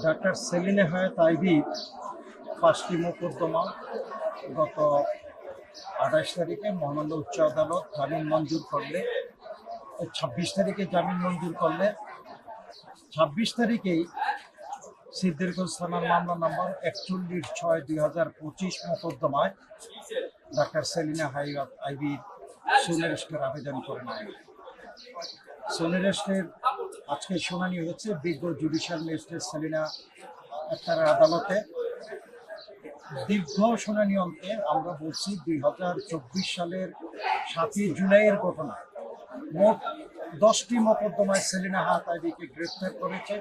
Doctor Selina Hayat আইভীর ৫টি মোকদ্দমা গত ২৮ তারিখে মহামান্য উচ্চ আদালত জামিন মঞ্জুর করলে ২৬ তারিখে জামিন মঞ্জুর করলে ২৬ তারিখেই সিদ্দিরগঞ্জ থানার মামলা নম্বর ৪১/৬/২০২৫ মোকদ্দমায় ডাক্তার সেলিনা হায়াৎ আইভীর সুনির্দিষ্টের আবেদন করেন। সুনির্দিষ্টের আজকে শুনানি হচ্ছে বিজ্ঞ জুডিশিয়াল ম্যাজিস্ট্রেট সেলিনা আক্তার আদালতে। দীর্ঘ শুনানি অন্তে আমরা বলছি ২০২৪ সালের ৭ই জুলাইয়ের ঘটনা। মোট ১০টি মোকদ্দমায় সেলিনা হায়াৎ আইভীকে গ্রেপ্তার করেছে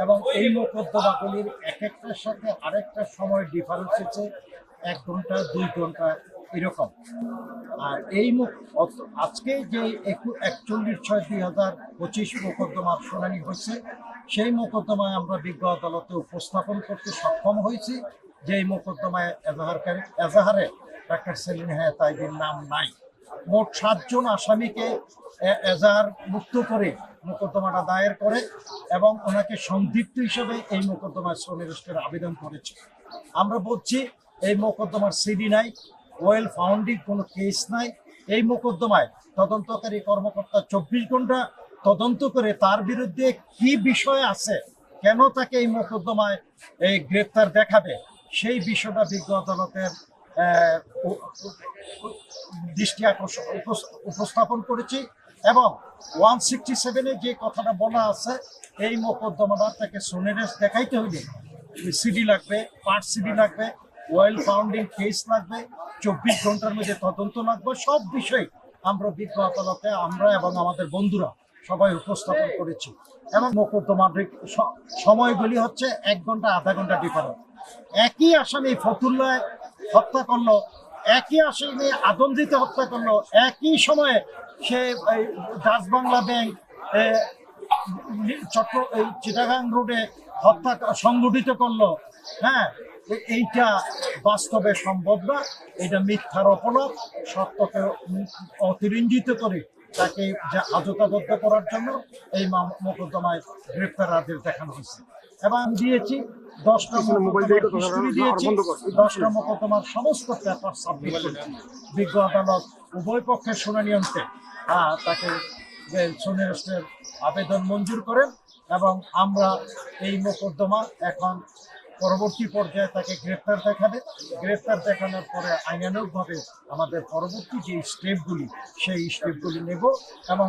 এবং এই মোকদ্দমাগুলির এক একটার সাথে আরেকটার সময় ডিফারেন্স হচ্ছে ১ ঘন্টা ২ ঘন্টা এরকম। আর এই আজকে যে ৪১/৬/২০২৫ মোকদ্দমার শুনানি হয়েছে, সেই মোকদ্দমায় আমরা বিজ্ঞ আদালতে উপস্থাপন করতে সক্ষম হয়েছি যে এই মোকদ্দমায় এজাহারে ডাক্তার সেলিনা হায়াৎ আইভীর নাম নাই। মোট ৭ জন আসামিকে এজাহার মুক্ত করে মোকদ্দমাটা দায়ের করে এবং ওনাকে সংদিগ্ধ হিসেবে এই মোকদ্দমায় সুনির্দিষ্টের আবেদন করেছে। আমরা বলছি এই মোকদ্দমার সিডি নাই, ওয়েল ফাউন্ডিং কোনো কেস নাই। এই মোকদ্দমায় তদন্তকারী কর্মকর্তা ২৪ ঘন্টা তদন্ত করে তার বিরুদ্ধে কি বিষয় আছে, কেন তাকে এই মোকদ্দমায় এই গ্রেপ্তার দেখাবে, সেই বিষয়টা বিজ্ঞ আদালতের দৃষ্টি আকর্ষণ উপস্থাপন করেছি। এবং 167-এ যে কথাটা বলা আছে, এই মোকদ্দমাটা তাকে সুনির্দিষ্ট দেখাইতে হইলে সিডি লাগবে, পার্ট সিডি লাগবে, ওয়েল ফাউন্ডিং কেস লাগবে, ২৪ ঘন্টার মধ্যে তদন্ত লাগবে। সব বিষয় আমরা বিজ্ঞ আদালতে আমরা এবং আমাদের বন্ধুরা সবাই উপস্থাপন করেছি। এবং মোকদ্দমার সময়গুলি হচ্ছে ১ ঘন্টা আধা ঘন্টা ডিফারেন্স। একই আসামি ফতুল্লাহ হত্যা করলো, একই আসামি আদমদিতে হত্যা করলো, একই সময়ে সে ডাচ বাংলা ব্যাংক চিটাগাং রোডে হত্যা সংগঠিত করলো। হ্যাঁ, এইটা বাস্তবে সম্ভব না, এটা মিথ্যার অপরাধ। সত্যকে অতিরঞ্জিত করে তাকে হাজতাবদ্ধ করার জন্য এই মোকদ্দমায় গ্রেপ্তার আদেশ দেখানো হয়েছে। এবং দিয়েছি 10টা হিস্ট্রি দিয়েছি, 10টা মোকদ্দমার সমস্ত পেপার সাবমিট করেছি। বিজ্ঞ আদালত উভয় পক্ষের শুনানি অন্তে তাকে সুনির্দিষ্টের আবেদন মঞ্জুর করেন এবং আমরা এই মোকদ্দমা এখন পরবর্তী পর্যায়ে তাকে গ্রেপ্তার দেখাবে। গ্রেপ্তার দেখানোর পরে আইনানুগভাবে আমাদের পরবর্তী যে স্টেপগুলি, সেই স্টেপগুলি নেব এবং